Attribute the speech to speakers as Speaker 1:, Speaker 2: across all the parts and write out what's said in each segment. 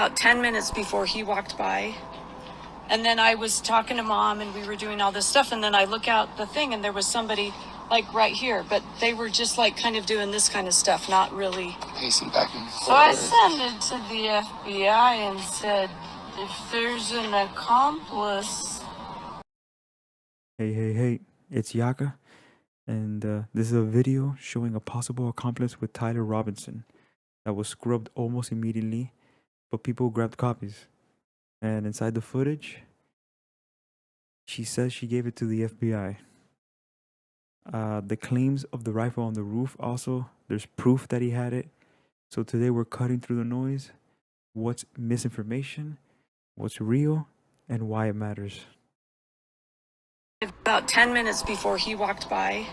Speaker 1: about 10 minutes before he walked by. And then I was talking to Mom and we were doing all this stuff. And then I look out the thing and there was somebody like right here. But they were just like kind of doing this kind of stuff, not really
Speaker 2: pacing back and forth.
Speaker 1: So I sent it to the FBI and said, if there's an accomplice.
Speaker 3: Hey, it's Yaka. And this is a video showing a possible accomplice with Tyler Robinson that was scrubbed almost immediately, but people grabbed copies. And inside the footage, she says she gave it to the FBI. The claims of the rifle on the roof also, there's proof that he had it. So today we're cutting through the noise. What's misinformation, what's real, and why it matters.
Speaker 1: About 10 minutes before he walked by.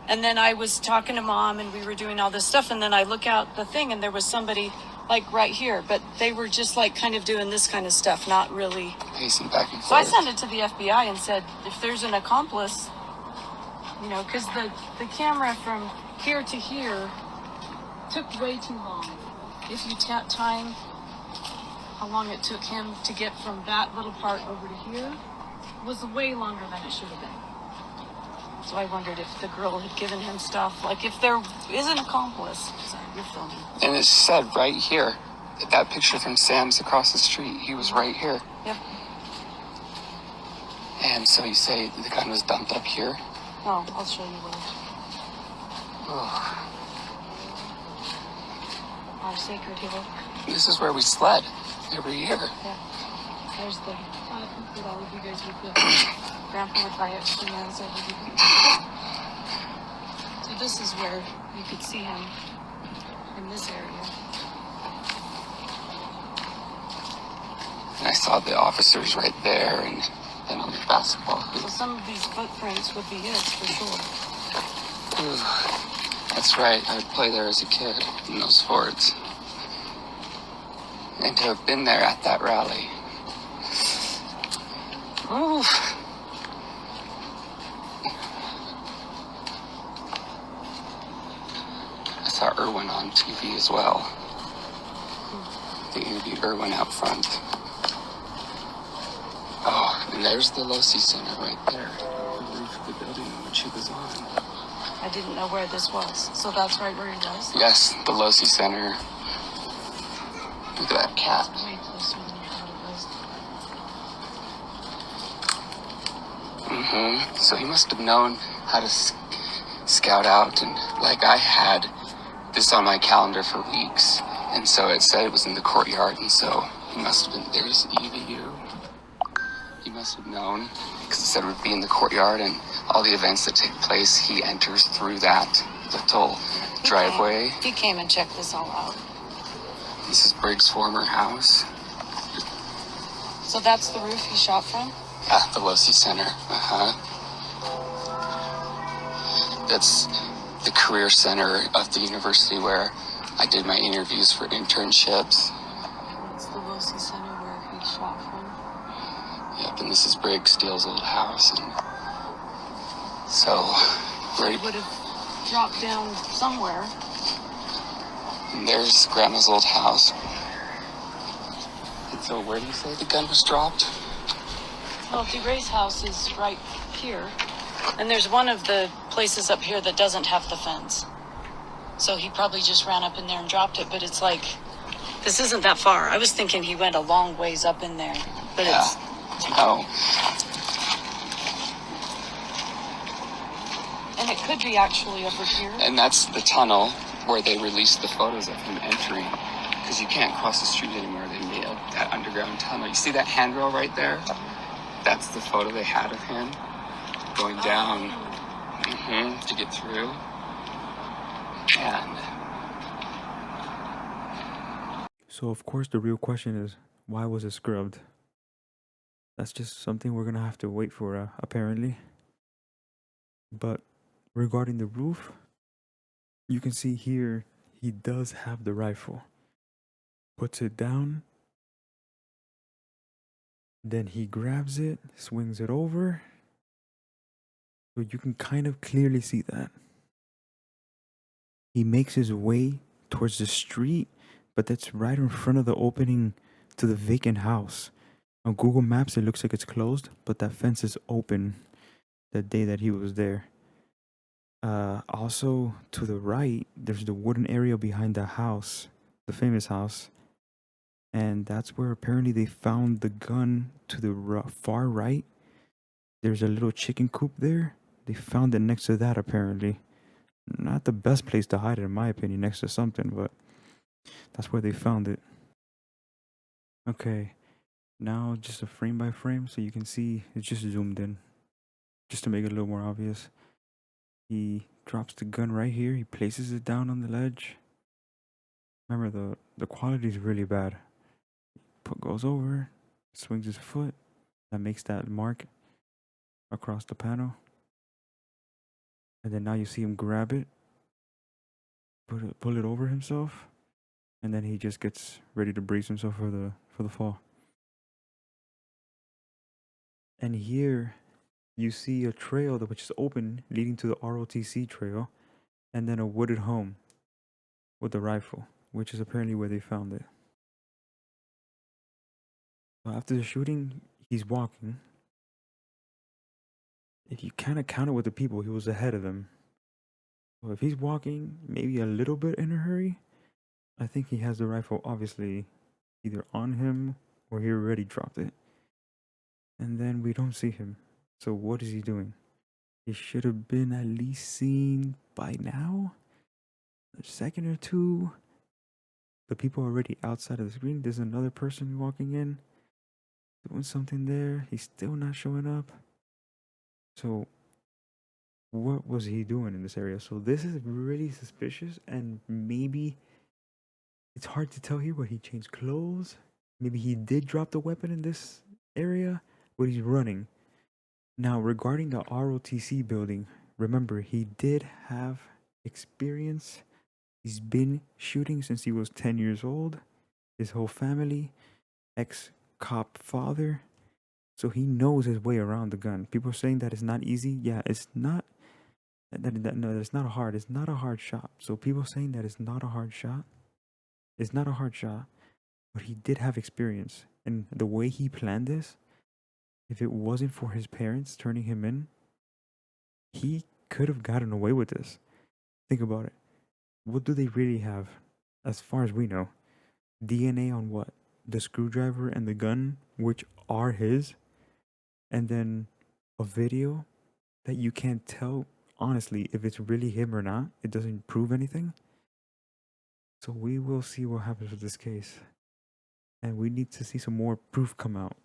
Speaker 1: And then I was talking to Mom and we were doing all this stuff. And then I look out the thing and there was somebody like right here. But they were just like kind of doing this kind of stuff, not really
Speaker 2: pacing back and forth.
Speaker 1: So I sent it to the FBI and said, if there's an accomplice, you know, because the camera from here to here took way too long. If you time how long it took him to get from that little part over to here, was way longer than it should have been. So I wondered if the girl had given him stuff, like if there is an accomplice. Sorry, you're filming.
Speaker 2: And it said right here, that picture from Sam's across the street, he was right here.
Speaker 1: Yep.
Speaker 2: And so you say the gun was dumped up here?
Speaker 1: No, I'll show you where.
Speaker 2: Oh.
Speaker 1: Our sacred hill.
Speaker 2: This is where we sled every year.
Speaker 1: Yeah. There's the that all of you guys would go. Grandpa would buy extra meals every week. So this is where you could see him in this area.
Speaker 2: And I saw the officers right there and then on the basketball hoop.
Speaker 1: So some of these footprints would be his for sure.
Speaker 2: Ooh, that's right. I would play there as a kid in those forts. And to have been there at that rally. Ooh. I saw Irwin on TV as well. They interviewed Irwin out front. Oh, and there's the Losi Center right there. The roof of the building in which he was on.
Speaker 1: I didn't know where this was. So that's right where he was?
Speaker 2: Yes, the Losi Center. Look at that cat.
Speaker 1: Way closer than I thought it was.
Speaker 2: So he must have known how to scout out, and like I had this on my calendar for weeks, and so it said it was in the courtyard, and so he must have been, there's EVU. He must have known, because it said it would be in the courtyard, and all the events that take place, he enters through that little driveway.
Speaker 1: He came and checked this all out.
Speaker 2: This is Briggs' former house.
Speaker 1: So that's the roof he shot from?
Speaker 2: Yeah, the Losi Center. That's the career center of the university where I did my interviews for internships.
Speaker 1: That's the Losi Center where he shot from?
Speaker 2: Yep, and this is Briggs Steele's old house. And so
Speaker 1: he would have dropped down somewhere.
Speaker 2: And there's Grandma's old house. And so where do you say the gun was dropped?
Speaker 1: Well, DeRay's house is right here. And there's one of the places up here that doesn't have the fence. So he probably just ran up in there and dropped it. But it's like, this isn't that far. I was thinking he went a long ways up in there. But
Speaker 2: yeah.
Speaker 1: it's...
Speaker 2: Oh.
Speaker 1: And it could be actually over here.
Speaker 2: And that's the tunnel where they released the photos of him entering. Because you can't cross the street anymore. They made that underground tunnel. You see that handrail right there? That's the photo they had of him going down to get through. And
Speaker 3: so of course the real question is, why was it scrubbed? That's just something we're gonna have to wait for, apparently. But regarding the roof, you can see here he does have the rifle. Puts it down, then he grabs it, swings it over. So you can kind of clearly see that. He makes his way towards the street, but that's right in front of the opening to the vacant house. On Google Maps, it looks like it's closed, but that fence is open the day that he was there. Also, to the right, there's the wooden area behind the house, the famous house. And that's where apparently they found the gun to the far right. There's a little chicken coop there. They found it next to that, apparently. Not the best place to hide it, in my opinion, next to something, but that's where they found it. Okay, now just a frame by frame so you can see it's just zoomed in, just to make it a little more obvious. He drops the gun right here. He places it down on the ledge. Remember, the quality is really bad. Goes over, swings his foot. That makes that mark across the panel. And then now you see him grab it, pull it over himself, and then he just gets ready to brace himself for the fall. And here you see a trail which is open leading to the ROTC trail, and then a wooded home with the rifle, which is apparently where they found it. So after the shooting, he's walking. If you kind of count it with the people, he was ahead of them. So if he's walking maybe a little bit in a hurry, I think he has the rifle obviously either on him or he already dropped it. And then we don't see him. So what is he doing? He should have been at least seen by now. A second or two. The people are already outside of the screen. There's another person walking in, doing something there. He's still not showing up. So what was he doing in this area? So this is really suspicious, and maybe it's hard to tell here, but he changed clothes. Maybe he did drop the weapon in this area, but he's running. Now, regarding the ROTC building, remember, he did have experience. He's been shooting since he was 10 years old. His whole family, ex-cop father. So he knows his way around the gun. People are saying that it's not easy. Yeah, it's not. No, it's not hard. It's not a hard shot. So people saying that it's not a hard shot. It's not a hard shot, but he did have experience. And the way he planned this, if it wasn't for his parents turning him in, he could have gotten away with this. Think about it. What do they really have, as far as we know? DNA on what? The screwdriver and the gun, which are his, and then a video that you can't tell, honestly, if it's really him or not. It doesn't prove anything. So we will see what happens with this case. And we need to see some more proof come out.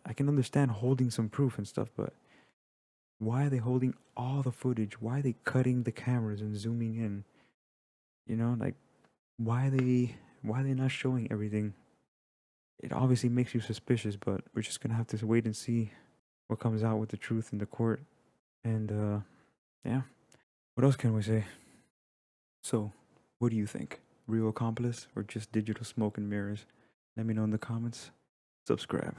Speaker 3: I can understand holding some proof and stuff, but why are they holding all the footage? Why are they cutting the cameras and zooming in? You know, like, why are they not showing everything? It obviously makes you suspicious, but we're just gonna have to wait and see what comes out with the truth in the court. And yeah, what else can we say? So, what do you think? Real accomplice or just digital smoke and mirrors? Let me know in the comments. Subscribe.